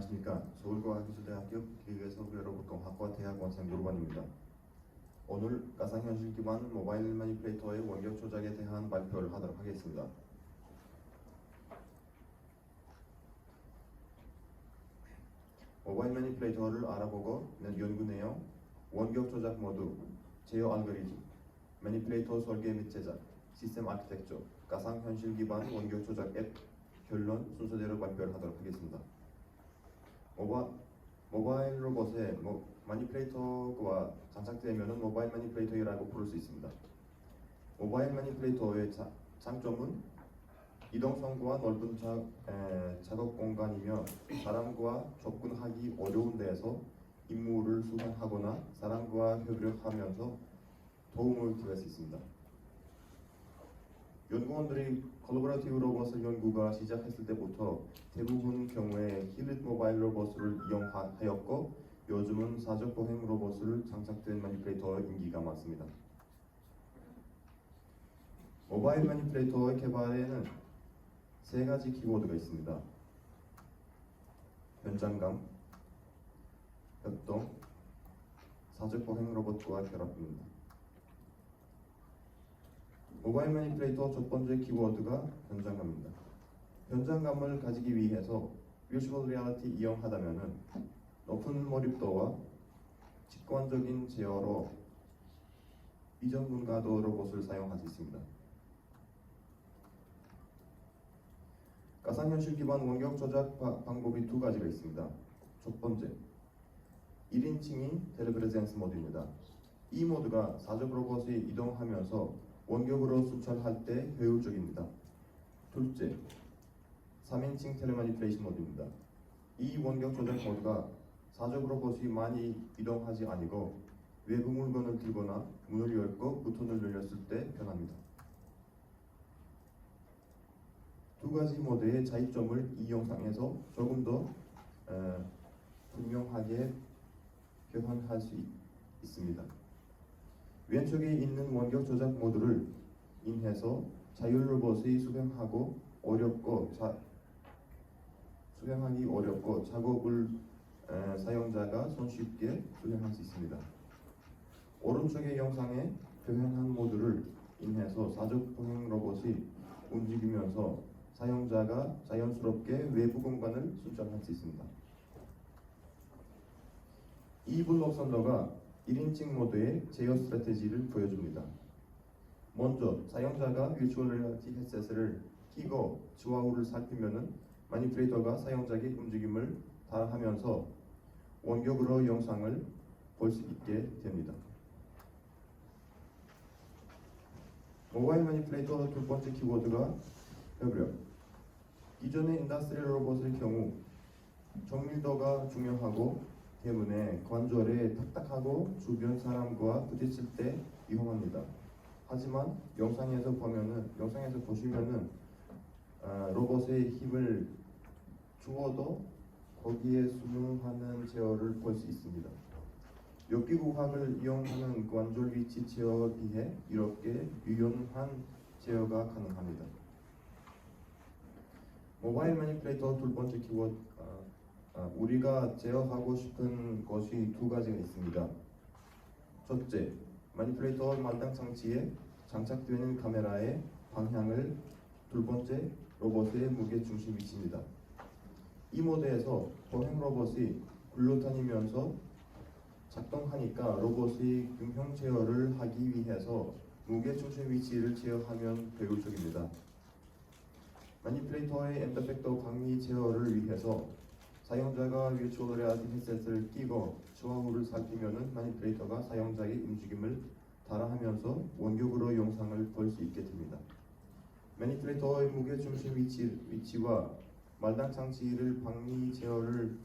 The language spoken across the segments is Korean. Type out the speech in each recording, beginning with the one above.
안녕하십니까. 서울과학기술대학교 기계서구여로보통학과 대학원생 노르반입니다. 오늘 가상현실 기반 모바일 매니플레이터의 원격 조작에 대한 발표를 하도록 하겠습니다. 모바일 매니플레이터를 알아보고 연구 내용, 원격 조작 모드, 제어 알고리즘, 매니플레이터 설계 및 제작, 시스템 아키텍처, 가상현실 기반 원격 조작 앱 결론 순서대로 발표를 하도록 하겠습니다. 모바일 로봇에 매니플레이터가 장착되면 모바일 매니플레이터라고 부를 수 있습니다. 모바일 매니플레이터의 장점은 이동성과 넓은 작업 공간이며 사람과 접근하기 어려운 데에서 임무를 수행하거나 사람과 협력하면서 도움을 기할 수 있습니다. 연구원들이 콜라보레이티브 로봇을 연구가 시작했을 때부터 대부분 경우에 힐릿 모바일 로봇을 이용하였고 요즘은 사적 보행 로봇을 장착된 매니플레이터의 인기가 많습니다. 모바일 매니플레이터의 개발에는 세 가지 키워드가 있습니다. 현장감, 협동, 사적 보행 로봇과 결합입니다. 모바일 매니플레이터 첫 번째 키워드가 현장감입니다. 현장감을 가지기 위해서 virtual reality 이용하다면 높은 몰입도와 직관적인 제어로 비전문가도 로봇을 사용할 수 있습니다. 가상현실 기반 원격 조작 방법이 두 가지가 있습니다. 첫 번째, 1인칭인 텔레프레젠스 모드입니다. 이 모드가 사적 로봇이 이동하면서 원격으로 순찰할 때 효율적입니다. 둘째, 3인칭 텔레매니플레이션 모드입니다. 이 원격 조작 모드가 사적 로봇이 많이 이동하지 아니고 외부 물건을 들거나 문을 열고 버튼을 눌렸을 때 변합니다. 두 가지 모드의 차이점을 이 영상에서 조금 더 분명하게 표현할 수 있습니다. 왼쪽에 있는 원격 조작 모드를 인해서 자율 로봇이 수행하기 어렵고 작업을 사용자가 손쉽게 수행할 수 있습니다. 오른쪽의 영상에 표현한 모드를 인해서 사적 보행 로봇이 움직이면서 사용자가 자연스럽게 외부 공간을 순찰할 수 있습니다. 이 블록 선도가 1인칭 모드의 제어 스트래티지를 보여줍니다. 먼저 사용자가 virtual reality 헤드셋을 끼고 좌우를 살피면 매니플레이터가 사용자의 움직임을 따라하면서 원격으로 영상을 볼 수 있게 됩니다. 모바일 매니플레이터 두 번째 키워드가 협력. 기존의 인더스트리얼 로봇의 경우 정밀도가 중요하고 때문에 관절에 딱딱하고 주변 사람과 부딪힐 때 위험합니다. 하지만 영상에서 보시면은 로봇의 힘을 주어도 거기에 순응하는 제어를 볼 수 있습니다. 역기구학을 이용하는 관절 위치 제어에 비해 이렇게 유연한 제어가 가능합니다. 모바일 매니플레이터 두 번째 키워드 우리가 제어하고 싶은 것이 두 가지가 있습니다. 첫째, 매니플레이터 말당 장치에 장착되는 카메라의 방향을 두 번째, 로봇의 무게 중심 위치입니다. 이 모드에서 보행 로봇이 굴러다니면서 작동하니까 로봇이 균형 제어를 하기 위해서 무게 중심 위치를 제어하면 효율적입니다. 매니플레이터의 엔더팩터 방위 제어를 위해서 사용자가 virtual reality 헤드셋을 끼고 좌우를 살피면 매니플레이터가 사용자의 움직임을 따라하면서 원격으로 영상을 볼 수 있게 됩니다. 매니플레이터의 무게 중심 위치와 말당 장치를 방위 제어를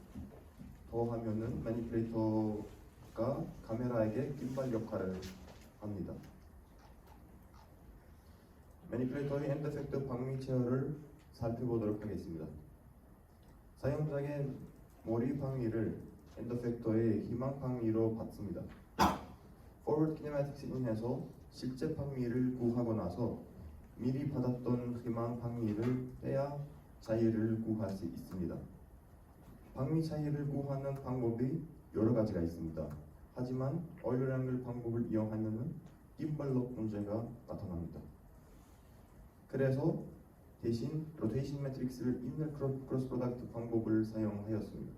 더하면 매니플레이터가 카메라에게 깃발 역할을 합니다. 매니플레이터의 엔더팩터 방위 제어를 살펴보도록 하겠습니다. 사용자의 머리 방위를 엔더팩터의 희망 방위로 받습니다. Forward Kinematics 인해서 실제 방위를 구하고 나서 미리 받았던 희망 방위를 빼야 자유를 구할 수 있습니다. 방위 차이를 구하는 방법이 여러 가지가 있습니다. 하지만 얼류량률 방법을 이용하면 김발록 문제가 나타납니다. 그래서 대신 로테이션 매트릭스를 인널 크로스 프로덕트 방법을 사용하였습니다.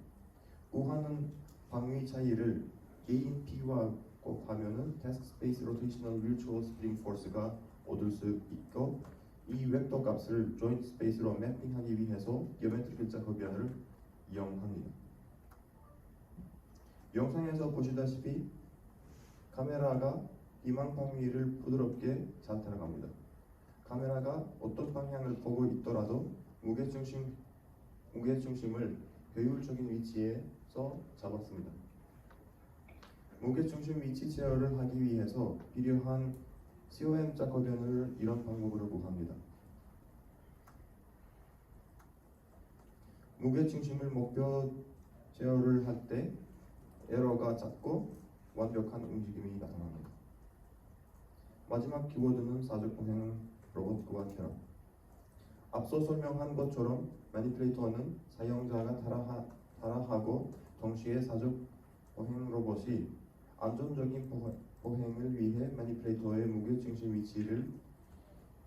구하는 방위 차이를 개인 P와 곱하면은 태스크 스페이스 로테이셔널 뮤추얼 스프링 포스가 얻을 수 있고, 이 벡터 값을 조인트 스페이스로 매핑하기 위해서 기오메트릭 자코비안을 이용합니다. 영상에서 보시다시피 카메라가 희망 방위를 부드럽게 잘 따라갑니다. 카메라가 어떤 방향을 보고 있더라도 무게중심을 효율적인 위치에서 잡았습니다. 무게중심 위치 제어를 하기 위해서 필요한 COM 자코비안을 이런 방법으로 구합니다. 무게중심을 목표 제어를 할 때 에러가 작고 완벽한 움직임이 나타납니다. 마지막 키워드는 사적 보행 로봇과 결합. 앞서 설명한 것처럼 매니플레이터는 사용자가 따라하고 동시에 사적 보행 로봇이 안전적인 보행을 위해 매니플레이터의 무게중심 위치를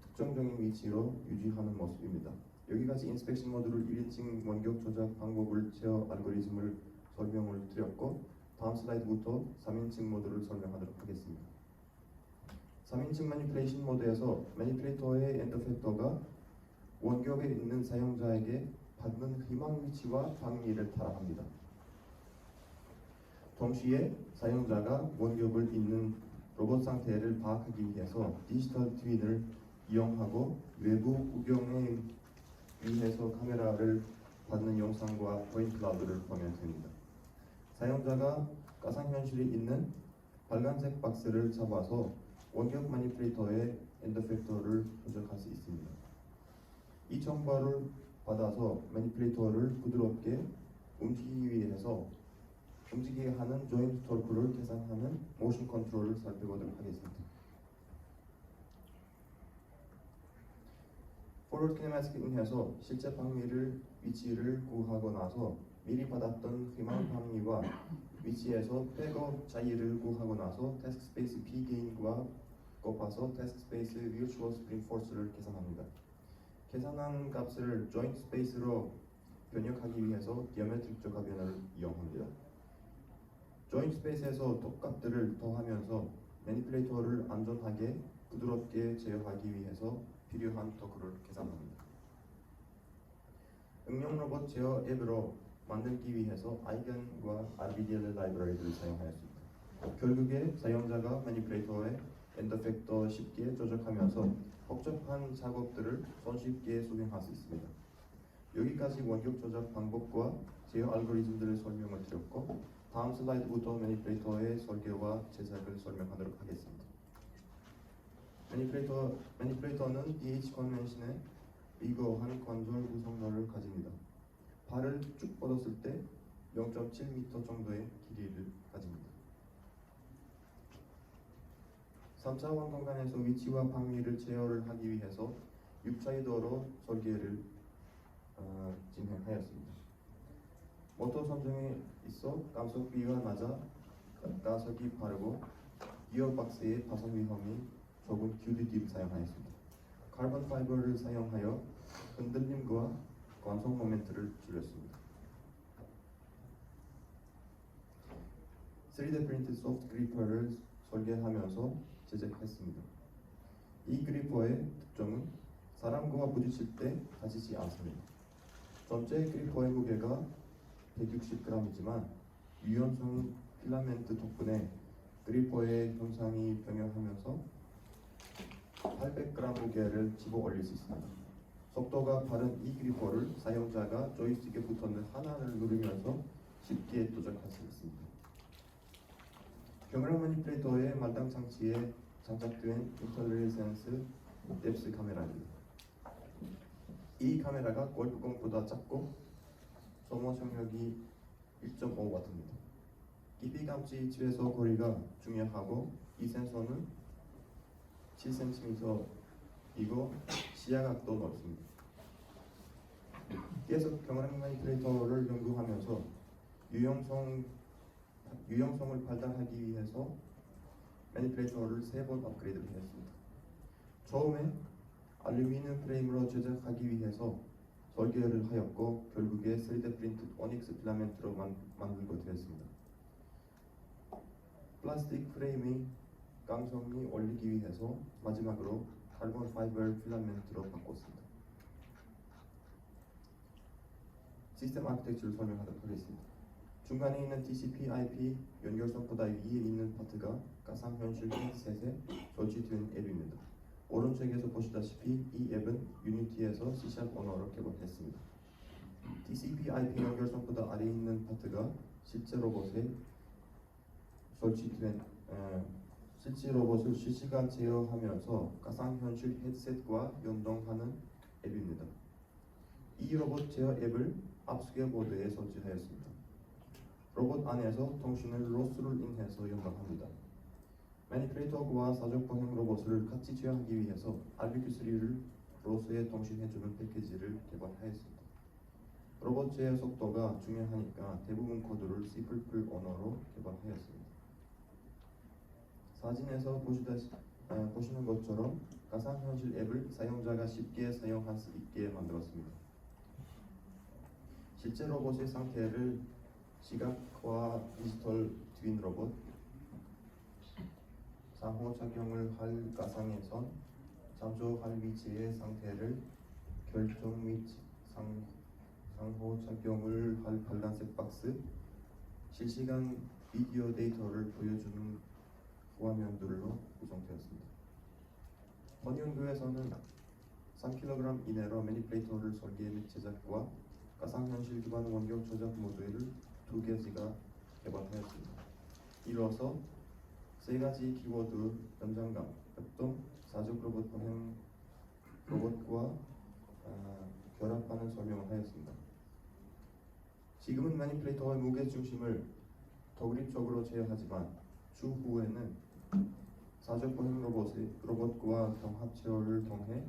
특정적인 위치로 유지하는 모습입니다. 여기까지 인스펙션 모듈 1인칭 원격 조작 방법을 제어 알고리즘을 설명을 드렸고, 다음 슬라이드부터 3인칭 모드를 설명하도록 하겠습니다. 3인칭 매니플레이션 모드에서 매니플레이터의 엔더 팩터가 원격에 있는 사용자에게 받는 희망 위치와 방위를 따라합니다. 동시에 사용자가 원격을 있는 로봇 상태를 파악하기 위해서 디지털 트윈을 이용하고 외부 구경에 위해서 카메라를 받는 영상과 포인트 클라우드를 보면 됩니다. 사용자가 가상현실에 있는 빨간색 박스를 잡아서 원격 매니플레이터의 엔더 팩터를 조작할 수 있습니다. 이 정보를 받아서 매니플레이터를 부드럽게 움직이게 하는 조인트 토크를 계산하는 모션 컨트롤을 살펴보도록 하겠습니다. 포워드 키네마틱에 의해서 실제 방위를 위치를 구하고 나서 미리 받았던 희망 방위와 위치에서 백업 차이를 구하고 나서 태스크 스페이스 P 게인과 곱해서 태스크 스페이스 뮤추얼 스프링 포스를 계산합니다. 계산한 값을 조인트 스페이스로 변형하기 위해서 기오메트릭 조합변을 이용합니다. 조인트 스페이스에서 톱값들을 더하면서 매니플레이터를 안전하게 부드럽게 제어하기 위해서 필요한 토크를 계산합니다. 응용 로봇 제어 앱으로 만들기 위해서 아이겐과 RBDL 라이브러리를 사용하였습니다. 결국에 사용자가 매니플레이터의 엔더 팩터 쉽게 조작하면서 복잡한 작업들을 손쉽게 수행할 수 있습니다. 여기까지 원격 조작 방법과 제어 알고리즘들을 설명을 드렸고, 다음 슬라이드부터 매니플레이터의 설계와 제작을 설명하도록 하겠습니다. 매니플레이터는 DH 컨벤션에 리거한 관절 구성물을 가집니다. 발을 쭉 뻗었을 때 0.7m 정도의 길이를 가집니다. 3차원 공간에서 위치와 방위를 제어를 하기 위해서 6차이더로 설계를 진행하였습니다. 모터 선정에 있어 감속비가 낮아 가속이 빠르고 기어박스의 파손 위험이 적은 QDD를 사용하였습니다. 카본 파이버를 사용하여 흔들림과 관성 모멘트를 줄였습니다. 3D 프린트 소프트 그리퍼를 설계하면서 제작했습니다. 이 그리퍼의 특징은 사람과 부딪힐 때 다치지 않습니다. 전체 그리퍼의 무게가 160g이지만 유연성 필라멘트 덕분에 그리퍼의 형상이 변형하면서 800g 무게를 집어 올릴 수 있습니다. 속도가 빠른 이 그리퍼를 사용자가 조이스틱에 붙어있는 하나를 누르면서 쉽게 조작할 수 있습니다. 경량 매니플레이터의 말당 장치에 장착된 인텔리센스 뎁스 카메라입니다. 이 카메라가 골프공보다 작고 소모 청력이 1.5W입니다. 깊이 감지 최소 거리가 중요하고 이 센서는 7cm이고 시야각도 넓습니다. 계속 경량 매니플레이터를 연구하면서 유용성을 발달하기 위해서 매니플레이터를 3번 업그레이드를 했습니다. 처음에 알루미늄 프레임으로 제작하기 위해서 설계를 하였고 결국에 3D 프린트 오닉스 필라멘트로 만들고 되었습니다. 플라스틱 프레임의 강성이 올리기 위해서 마지막으로 칼본 파이버 필라멘트로 바꿨습니다. 시스템 아키텍처를 설명하도록 하겠습니다. 중간에 있는 TCP/IP 연결선보다 위에 있는 파트가 가상현실 헤드셋에 설치된 앱입니다. 오른쪽에서 보시다시피 이 앱은 유니티에서 C# 언어로 개발했습니다. TCP/IP 연결선보다 아래에 있는 파트가 실제 로봇에 설치된 실제 로봇을 실시간 제어하면서 가상현실 헤드셋과 연동하는 앱입니다. 이 로봇 제어 앱을 앞쪽의 보드에 설치하였습니다. 로봇 안에서 통신을 로스를 인해서 연동합니다. 매니플레이터와 사족 보행 로봇을 같이 제어하기 위해서 RBQ3를 로스에 통신해주는 패키지를 개발하였습니다. 로봇 제어 속도가 중요하니까 대부분 코드를 C++ 언어로 개발하였습니다. 사진에서 보시는 것처럼 가상현실 앱을 사용자가 쉽게 사용할 수 있게 만들었습니다. 실제 로봇의 상태를 시각화 디지털 트윈 로봇, 상호작용을 할 가상에선 잠조할 위치의 상태를 결정 및 상호작용을 할 빨간색 박스, 실시간 비디오 데이터를 보여주는 화면들로 구성되었습니다. 헌연구에서는 3kg 이내로 매니플레이터를 설계 및 제작과 가상현실 기반 원격 조작 모듈을 2개지가 개발하였습니다. 이로써 3가지 키워드 연장감, 협동, 사족 로봇 보행 로봇과 결합하는 설명을 하였습니다. 지금은 매니플레이터의 무게 중심을 독립적으로 제어하지만 추후에는 사족 보행 로봇과 경합 제어를 통해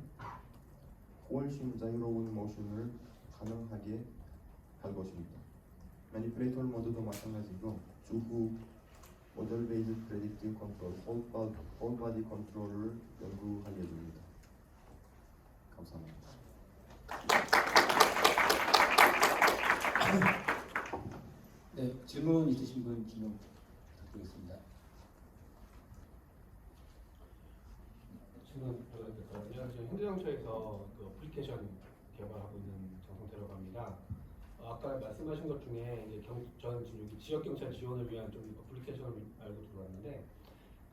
훨씬 자유로운 모션을 가능하게 할 것입니다. 매니플레이터 모드도 마찬가지로 추후 모델 베이스 프레딕티브 컨트롤, 홀 바디 컨트롤을 연구할 예정입니다. 감사합니다. 네, 질문 있으신 분 질문 부탁드리겠습니다. 질문 안녕하세요. 현대자동차에서 그 어플리케이션 개발하고 있는 정성태라고 합니다. 아까 말씀하신 것 중에 이제 저는 지금 여기 지역 경찰 지원을 위한 좀 어플리케이션을 알고 들어왔는데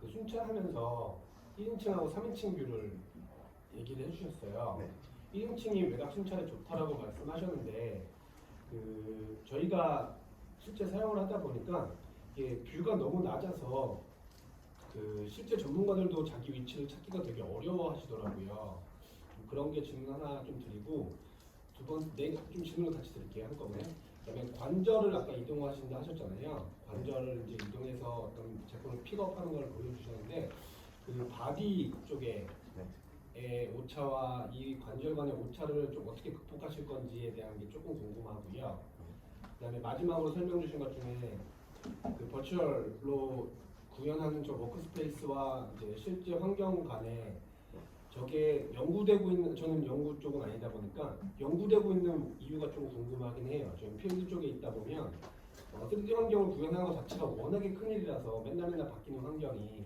그 순찰하면서 1인칭하고 3인칭 뷰를 얘기를 해주셨어요. 네. 1인칭이 외곽 순찰에 좋다라고 말씀하셨는데 그 저희가 실제 사용을 하다 보니까 이게 뷰가 너무 낮아서 그 실제 전문가들도 자기 위치를 찾기가 되게 어려워하시더라고요. 그런 게 질문 하나 좀 드리고 두 번째 좀 질문을 같이 드릴게요 한꺼번에. 그다음에 관절을 아까 이동하신다 하셨잖아요. 관절을 이제 이동해서 어떤 제품을 픽업하는 걸 보여주셨는데 그 바디 쪽에 오차와 이 관절 간의 오차를 좀 어떻게 극복하실 건지에 대한 게 조금 궁금하고요. 그다음에 마지막으로 설명 주신 것 중에 그 버추얼로 구현하는 저 워크스페이스와 이제 실제 환경 간에 저게 연구되고 있는, 저는 연구 쪽은 아니다 보니까 연구되고 있는 이유가 좀 궁금하긴 해요. 저는 필드 쪽에 있다 보면 3D 환경을 구현하는 것 자체가 워낙에 큰일이라서 맨날 바뀌는 환경이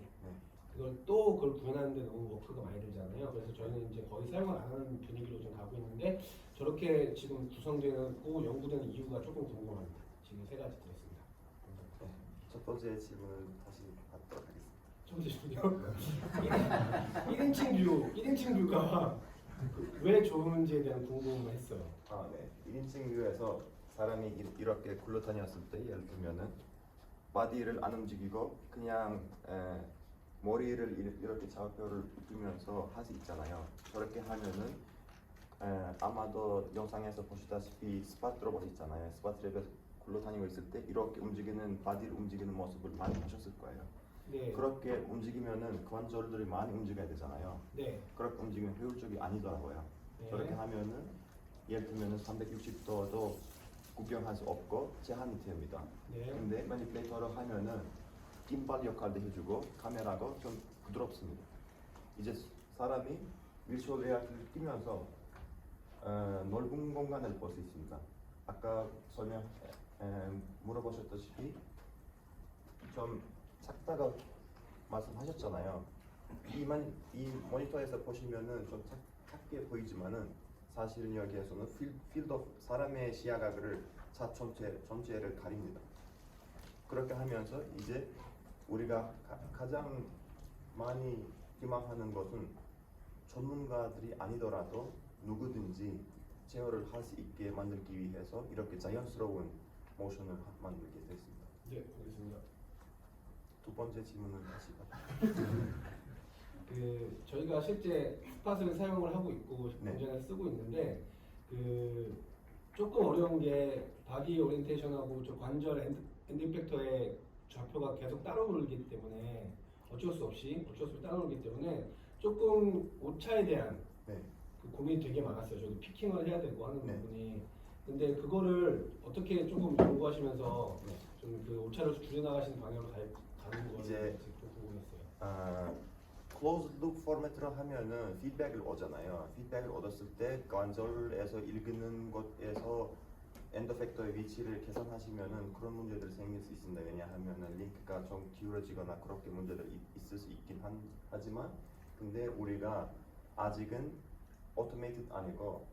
그걸 구현하는데 너무 워크가 많이 들잖아요. 그래서 저희는 이제 거의 사용을 안 하는 분위기로 좀 가고 있는데 저렇게 지금 구성되고 연구되는 이유가 조금 궁금합니다. 지금 3가지 드렸습니다. 네. 첫 번째 질문을 다시 받도록 하겠습니다. 첫 번째 질문이요. 1인칭 뷰가 왜 좋은지에 대한 궁금했어요. 네. 1인칭 뷰에서 사람이 이렇게 굴러다녔을 때 예를 들면은 바디를 안 움직이고 그냥 머리를 이렇게 좌표를 두면서 할 수 있잖아요. 저렇게 하면은 아마도 영상에서 보시다시피 스팟 로봇 있잖아요. 스팟 랩에서 굴러다니고 있을 때 이렇게 움직이는 바디를 움직이는 모습을 많이 보셨을 거예요. 네. 그렇게 움직이면은 관절들이 많이 움직여야 되잖아요. 네. 그렇게 움직이면 효율적이 아니더라고요. 네. 저렇게 하면은 예를 들면 360도도 구경할 수 없고 제한이 됩니다. 네. 근데 매니플레이터를 하면은 깃발 역할도 해주고 카메라가 좀 부드럽습니다. 이제 사람이 virtual 리얼리티를 끼면서 넓은 공간을 볼 수 있습니다. 아까 물어보셨다시피 좀 작다고 말씀하셨잖아요. 이 모니터에서 보시면은 좀 작게 보이지만은 사실은 여기에서는 필드 오브 사람의 시야각을 차 전체를 가립니다. 그렇게 하면서 이제 우리가 가장 많이 희망하는 것은 전문가들이 아니더라도 누구든지 제어를 할 수 있게 만들기 위해서 이렇게 자연스러운 모션을 만들게 됐습니다. 네, 알겠습니다. 두 번째 질문은 다시 받을게요. 저희가 실제 스팟을 사용을 하고 있고 네. 공장에 쓰고 있는데 조금 어려운 게 바디 오리엔테이션하고 저 관절 엔드 이펙터의 좌표가 계속 따로 오르기 때문에 어쩔 수 없이 따로 오르기 때문에 조금 오차에 대한 네. 그 고민이 되게 많았어요. 저도 피킹을 해야 되고 하는 네. 부분이. 근데 그거를 어떻게 조금 연구하시면서 네. 좀 그 오차를 줄여나가시는 방향으로 가는 거를 이제 좀 궁금했어요. closed loop 포맷으로 하면은 피드백을 오잖아요. 피드백을 얻었을 때 관절에서 읽는 곳에서 엔더 팩터의 위치를 계산하시면은 그런 문제들이 생길 수 있습니다. 왜냐하면은 링크가 좀 기울어지거나 그렇게 문제들이 있을 수 있긴 하지만 근데 우리가 아직은 automated 아니고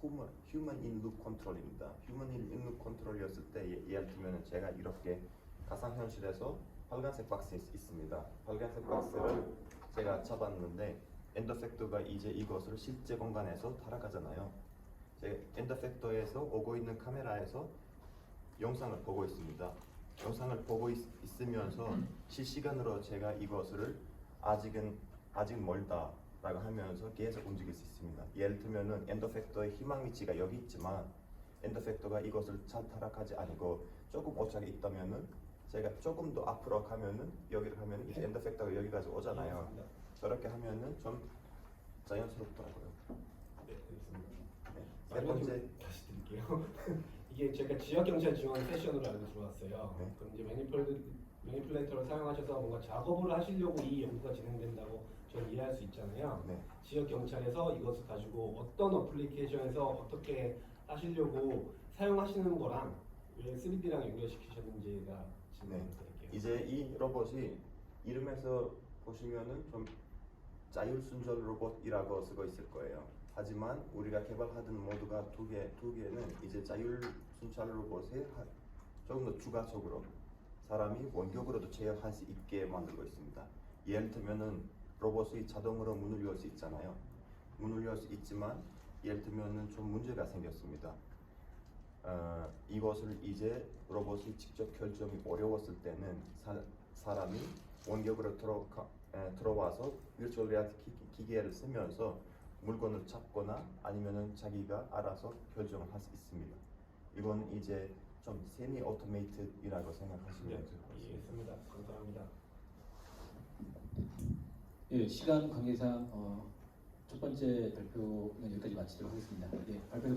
human in loop 컨트롤입니다. human in loop 컨트롤이었을 때 예를 들면 제가 이렇게 가상현실에서 빨간색 박스에 있습니다. 빨간색 박스를 제가 잡았는데 엔더 팩터가 이제 이것을 실제 공간에서 따라가잖아요. 제 엔더 팩터에서 오고 있는 카메라에서 영상을 보고 있습니다. 영상을 보고 있으면서 실시간으로 제가 이것을 아직 멀다 라고 하면서 계속 움직일 수 있습니다. 예를 들면은 엔더 팩터의 희망 위치가 여기 있지만 엔더 팩터가 이것을 잘 타락하지 않고 조금 오차가 있다면은 제가 조금 더 앞으로 가면은 여기를 가면은 이제 엔더 팩터가 여기까지 오잖아요. 저렇게 하면은 좀 자연스럽더라고요. 네, 알겠습니다. 네. 세 마지막 번째 질문 다시 드릴게요. 이게 제가 지역 경찰 지원 세션으로 알고 들어왔어요. 네. 그럼 이제 매니플레이터를 사용하셔서 뭔가 작업을 하시려고 이 연구가 진행된다고 저는 이해할 수 있잖아요. 네. 지역 경찰에서 이것을 가지고 어떤 어플리케이션에서 어떻게 하시려고 사용하시는 거랑 왜 3D랑 연결시키셨는지가 질문 드릴게요. 이제 이 로봇이 이름에서 보시면은 좀 자율순절 로봇이라고 쓰고 있을 거예요. 하지만 우리가 개발하던 모드가 두 개는 이제 자율순절 로봇에 조금 더 추가적으로 사람이 원격으로도 제어할 수 있게 만들고 있습니다. 예를 들면은 로봇이 자동으로 문을 열 수 있잖아요. 문을 열 수 있지만 예를 들면은 좀 문제가 생겼습니다. 이것을 이제 로봇이 직접 결정이 어려웠을 때는 사람이 원격으로 들어와서 virtual reality 기계를 쓰면서 물건을 잡거나 아니면은 자기가 알아서 결정을 할 수 있습니다. 이건 이제 좀 세미 오토메이트이라고 생각하시면 될 것 같습니다. 이해했습니다. 감사합니다. 예, 시간 관계상 첫 번째 발표는 여기까지 마치도록 하겠습니다. 예, 발표